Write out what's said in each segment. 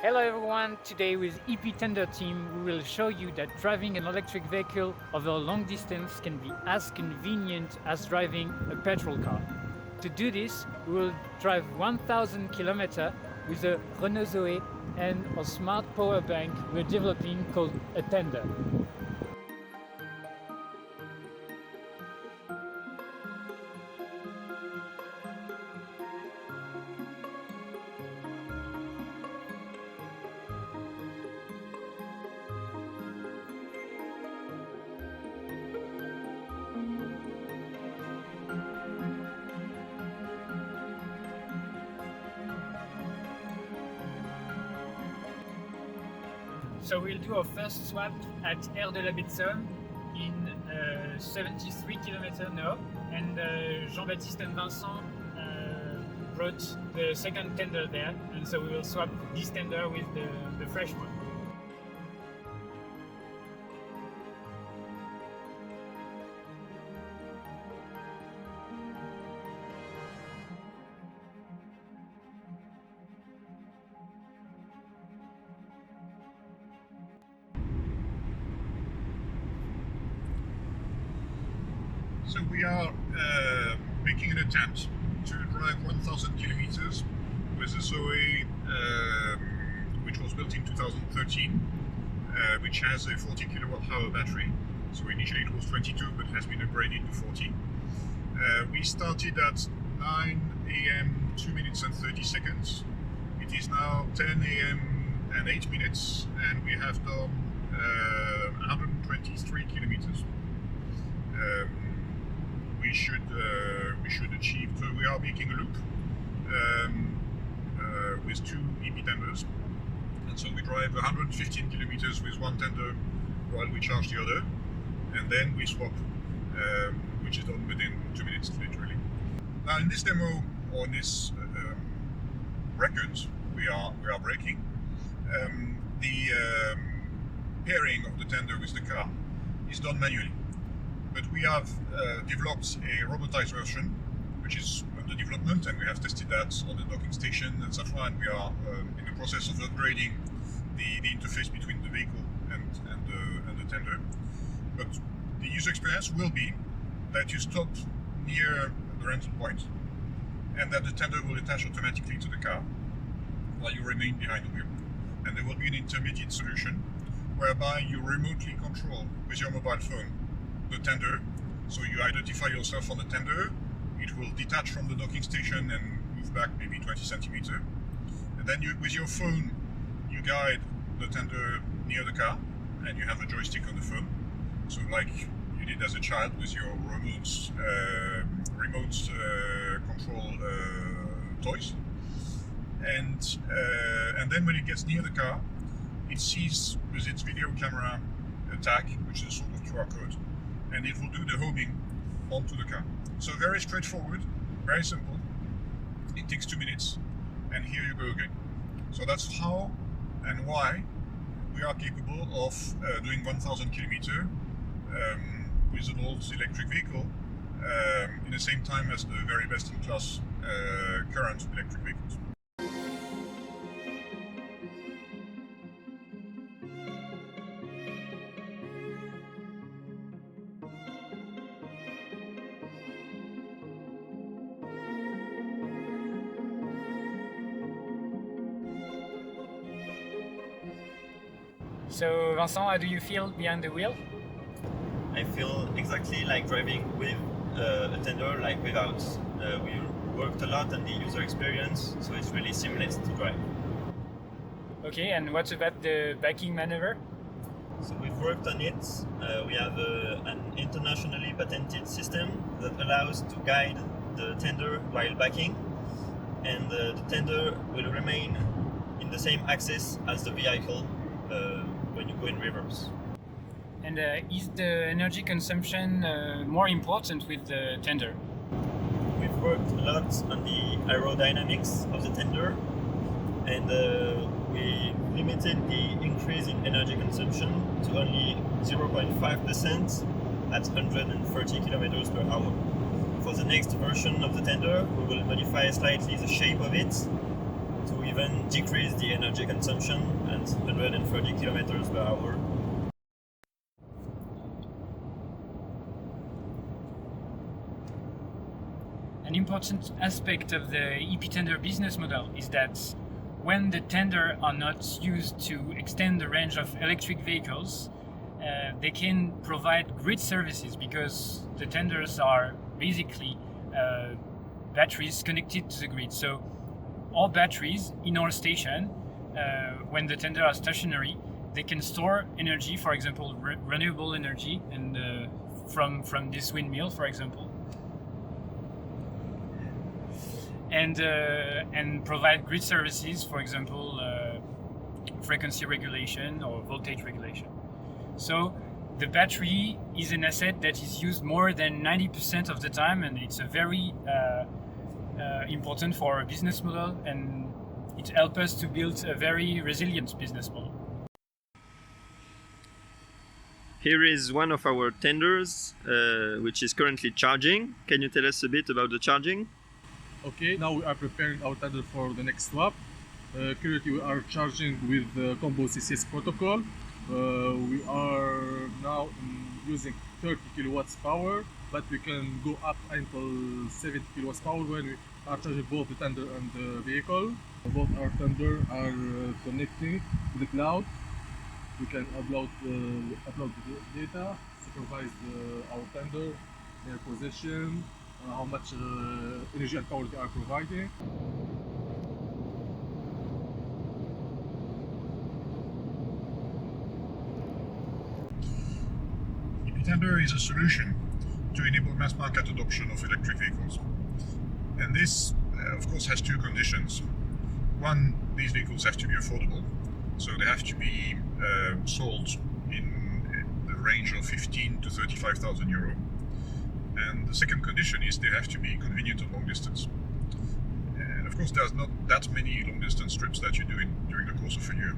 Hello everyone, today with EP Tender team we will show you that driving an electric vehicle over a long distance can be as convenient as driving a petrol car. To do this, we will drive 1000 km with a Renault Zoe and a smart power bank we're developing called a Tender. So we'll do our first swap at Aire de la Baie de Somme in 73 km now, and Jean-Baptiste and Vincent brought the second tender there, and so we will swap this tender with the fresh one. So we are making an attempt to drive 1,000 kilometers with a Zoe which was built in 2013, which has a 40 kilowatt hour battery. So initially it was 22 but has been upgraded to 40. We started at 9 a.m. 2 minutes and 30 seconds. It is now 10 a.m. and 8 minutes and we have done 123 kilometers. We should achieve. So we are making a loop with two EP tenders, and so we drive 115 kilometers with one tender while we charge the other, and then we swap, which is done within 2 minutes literally. Now in this demo or in this record we are breaking the pairing of the tender with the car is done manually. But we have developed a robotized version, which is under development, and we have tested that on the docking station, etc. And we are in the process of upgrading the interface between the vehicle and the tender. But the user experience will be that you stop near the rental point, and that the tender will attach automatically to the car while you remain behind the wheel. And there will be an intermediate solution whereby you remotely control with your mobile phone the tender, so you identify yourself on the tender, it will detach from the docking station and move back maybe 20 centimeters, and then with your phone you guide the tender near the car and you have a joystick on the phone, so like you did as a child with your remote control toys, and then when it gets near the car it sees with its video camera tag, which is a sort of QR code, and it will do the homing onto the car. So very straightforward, very simple. It takes 2 minutes, and here you go again. So that's how and why we are capable of doing 1,000 kilometers with an old electric vehicle in the same time as the very best in class current electric vehicles. So Vincent, how do you feel behind the wheel? I feel exactly like driving with a tender, like without. We worked a lot on the user experience, so it's really seamless to drive. Okay, and what about the backing maneuver? So we've worked on it. We have an internationally patented system that allows to guide the tender while backing, and the tender will remain in the same axis as the vehicle when you go in reverse. And is the energy consumption more important with the tender? We've worked a lot on the aerodynamics of the tender, and we limited the increase in energy consumption to only 0.5% at 130 kilometers per hour. For the next version of the tender, we will modify slightly the shape of it to even decrease the energy consumption at 130 kilometers per hour. An important aspect of the EP tender business model is that when the tender are not used to extend the range of electric vehicles, they can provide grid services because the tenders are basically batteries connected to the grid. So all batteries in our station, when the tender are stationary, they can store energy, for example, renewable energy, and from this windmill, for example. And provide grid services, for example, frequency regulation or voltage regulation. So the battery is an asset that is used more than 90% of the time, and it's a very important for our business model, and it helps us to build a very resilient business model. Here is one of our tenders, which is currently charging. Can you tell us a bit about the charging? Okay, now we are preparing our tender for the next swap. Currently we are charging with the combo CCS protocol. We are now using 30 kilowatts power, but we can go up until 70 kilowatts power when we are charging both the tender and the vehicle. Both our tender are connecting to the cloud. We can upload the data, supervise our tender, their position, how much energy and power they are providing. EP tender is a solution to enable mass market adoption of electric vehicles. And this, of course, has two conditions. One, these vehicles have to be affordable, so they have to be sold in the range of 15 to 35,000 euro. And the second condition is they have to be convenient on long distance. And of course, there's not that many long distance trips that you do during the course of a year.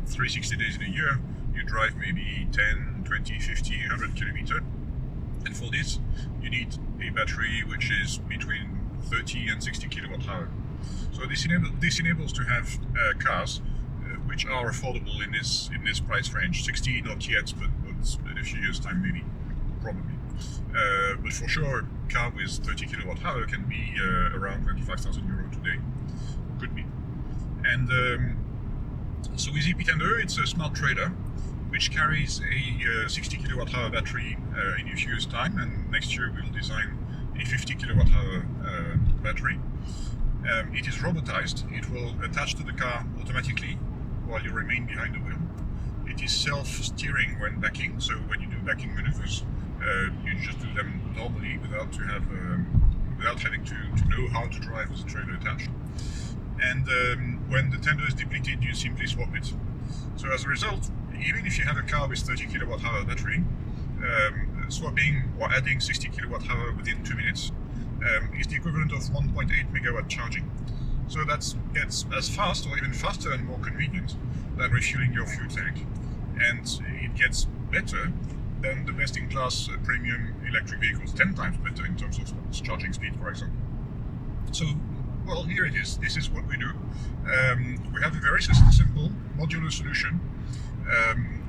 360 days in a year, you drive maybe 10, 20, 50, 100 kilometers. And for this, you need a battery which is between 30 and 60 kilowatt hour. So this enables to have cars which are affordable in this price range. 60 not yet, but in a few years' time maybe, probably. But for sure, a car with 30 kilowatt hour can be around 25,000 euro today. Could be. And so with EP tender, it's a smart trader which carries a 60 kilowatt hour battery in a few years' time, and next year we'll design a 50 kilowatt hour battery. It is robotized. It will attach to the car automatically while you remain behind the wheel. It is self-steering when backing, so when you do backing maneuvers, you just do them normally without having to know how to drive with the trailer attached. And when the tender is depleted, you simply swap it. So as a result, even if you have a car with 30 kilowatt hour battery, swapping or adding 60 kilowatt hour within 2 minutes is the equivalent of 1.8 megawatt charging. So that's as fast or even faster and more convenient than refueling your fuel tank. And it gets better than the best-in-class premium electric vehicles, 10 times better in terms of charging speed, for example. So, well, here it is. This is what we do. We have a very simple modular solution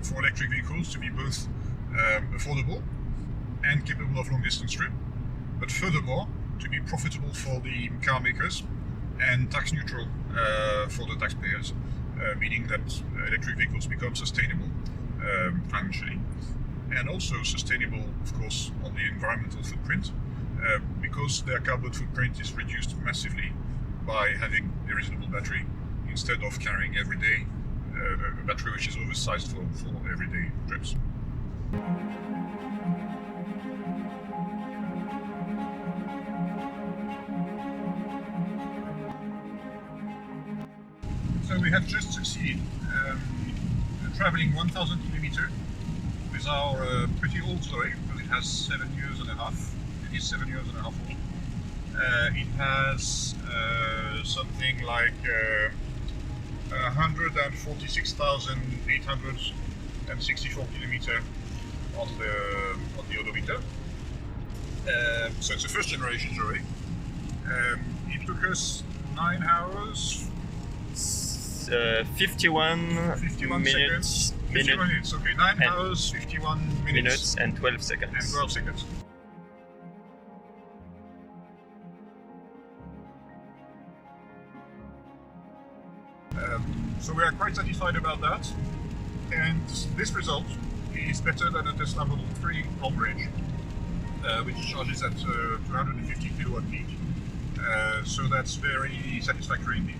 for electric vehicles to be both affordable and capable of long-distance trip, but furthermore, to be profitable for the car makers and tax neutral for the taxpayers, meaning that electric vehicles become sustainable financially, and also sustainable, of course, on the environmental footprint, because their carbon footprint is reduced massively by having a reasonable battery instead of carrying every day a battery which is oversized for everyday trips. So we have just succeeded traveling 1,000 kilometers with our pretty old Zoe, because it has 7 years and a half. It is 7 years and a half old. It has something like 146,864 kilometers on the odometer. So it's a first generation Zoe. It took us 9 hours, 51 51 minutes, seconds. 51 minutes, okay. 9 and- hours, 51 minutes and 12 seconds. and 12 seconds. So we are quite satisfied about that, and this result is better than a Tesla Model 3 long range, which charges at 250 kilowatt peak. So that's very satisfactory indeed.